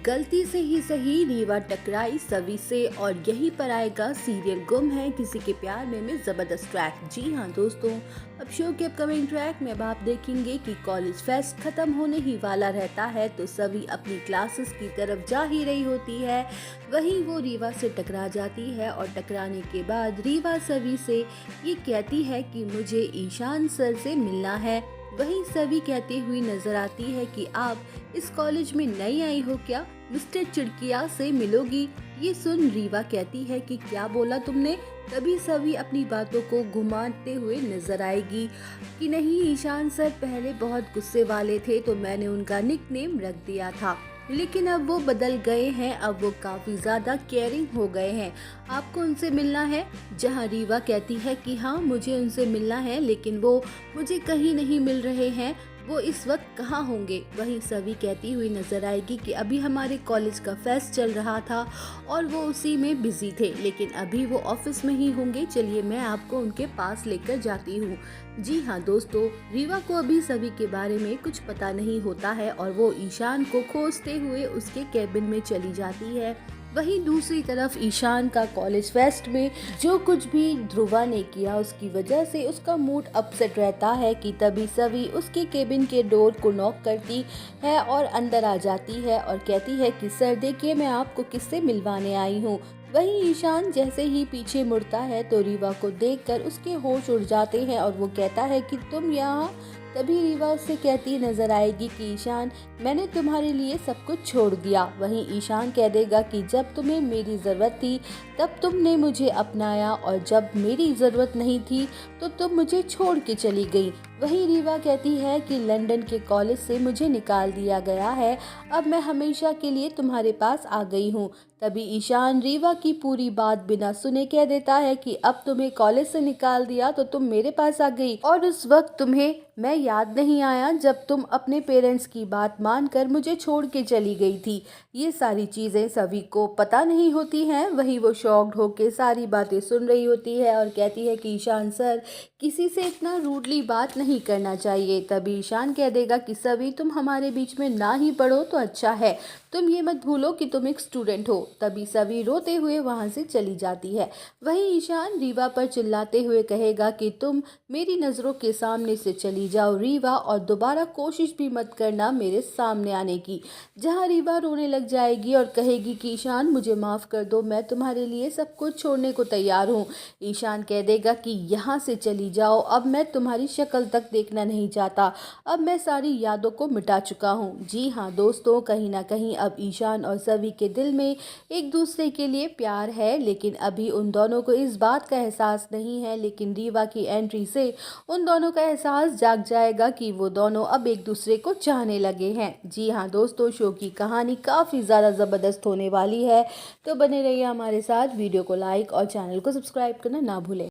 गलती से ही सही रीवा टकराई सवी से और यहीं पर आएगा सीरियल गुम है किसी के प्यार में जबरदस्त ट्रैक। जी हाँ दोस्तों, अब शो के अपकमिंग ट्रैक में अब आप देखेंगे कि कॉलेज फेस्ट खत्म होने ही वाला रहता है तो सवी अपनी क्लासेस की तरफ जा ही रही होती है। वहीं वो रीवा से टकरा जाती है और टकराने के बाद रीवा सवी से ये कहती है कि मुझे ईशान सर से मिलना है। वहीं सभी कहती हुई नजर आती है कि आप इस कॉलेज में नई आई हो क्या, मिस्टर चिड़किया से मिलोगी। ये सुन रीवा कहती है कि क्या बोला तुमने। तभी सभी अपनी बातों को घुमाते हुए नजर आएगी कि नहीं, ईशान सर पहले बहुत गुस्से वाले थे तो मैंने उनका निकनेम रख दिया था, लेकिन अब वो बदल गए हैं, अब वो काफी ज्यादा केयरिंग हो गए हैं। आपको उनसे मिलना है। जहां रीवा कहती है कि हाँ मुझे उनसे मिलना है, लेकिन वो मुझे कहीं नहीं मिल रहे हैं, वो इस वक्त कहाँ होंगे। वहीं सभी कहती हुई नजर आएगी कि अभी हमारे कॉलेज का फेस्ट चल रहा था और वो उसी में बिजी थे, लेकिन अभी वो ऑफिस में ही होंगे, चलिए मैं आपको उनके पास लेकर जाती हूँ। जी हाँ दोस्तों, रीवा को अभी सभी के बारे में कुछ पता नहीं होता है और वो ईशान को खोजते हुए उसके कैबिन में चली जाती है। वहीं दूसरी तरफ ईशान का कॉलेज फेस्ट में जो कुछ भी ध्रुवा ने किया उसकी वजह से उसका मूड अपसेट रहता है कि तभी सभी उसके केबिन के डोर को नॉक करती है और अंदर आ जाती है और कहती है कि सर देखिए मैं आपको किससे मिलवाने आई हूँ। वहीं ईशान जैसे ही पीछे मुड़ता है तो रीवा को देखकर उसके होश उड़ जाते हैं और वो कहता है कि तुम यहाँ। तभी रीवा उससे कहती नजर आएगी कि ईशान मैंने तुम्हारे लिए सब कुछ छोड़ दिया। वहीं ईशान कह देगा कि जब तुम्हें मेरी ज़रूरत थी तब तुमने मुझे अपनाया और जब मेरी ज़रूरत नहीं थी तो तुम मुझे छोड़ के चली गई। वहीं रीवा कहती है कि लंदन के कॉलेज से मुझे निकाल दिया गया है, अब मैं हमेशा के लिए तुम्हारे पास आ गई हूँ। तभी ईशान रीवा की पूरी बात बिना सुने कह देता है कि अब तुम्हें कॉलेज से निकाल दिया तो तुम मेरे पास आ गई और उस वक्त तुम्हें मैं याद नहीं आया जब तुम अपने पेरेंट्स की बात मानकर मुझे छोड़ के चली गई थी। ये सारी चीज़ें सभी को पता नहीं होती हैं। वहीं वो शॉक्ड होकर सारी बातें सुन रही होती है और कहती है कि ईशान सर किसी से इतना रूडली बात नहीं करना चाहिए। तभी ईशान कह देगा कि सभी तुम हमारे बीच में ना ही पढ़ो तो अच्छा है, तुम ये मत भूलो कि तुम एक स्टूडेंट हो। तभी सभी रोते हुए वहां से चली जाती है। वहीं ईशान रीवा पर चिल्लाते हुए कहेगा कि तुम मेरी नज़रों के सामने से चली जाओ रीवा और दोबारा कोशिश भी मत करना मेरे सामने आने की। जहां रीवा रोने लग जाएगी और कहेगी कि ईशान मुझे माफ़ कर दो, मैं तुम्हारे लिए सब कुछ छोड़ने को तैयार हूँ। ईशान कह देगा कि यहाँ से चली जाओ, अब मैं तुम्हारी शक्ल तक देखना नहीं चाहता, अब मैं सारी यादों को मिटा चुका हूँ। जी हाँ दोस्तों, कहीं ना कहीं अब ईशान और सवी के दिल में एक दूसरे के लिए प्यार है, लेकिन अभी उन दोनों को इस बात का एहसास नहीं है। लेकिन रीवा की एंट्री से उन दोनों का एहसास जाग जाएगा कि वो दोनों अब एक दूसरे को चाहने लगे हैं। जी हाँ दोस्तों, शो की कहानी काफ़ी ज़्यादा ज़बरदस्त होने वाली है, तो बने रहिए हमारे साथ। वीडियो को लाइक और चैनल को सब्सक्राइब करना ना भूलें।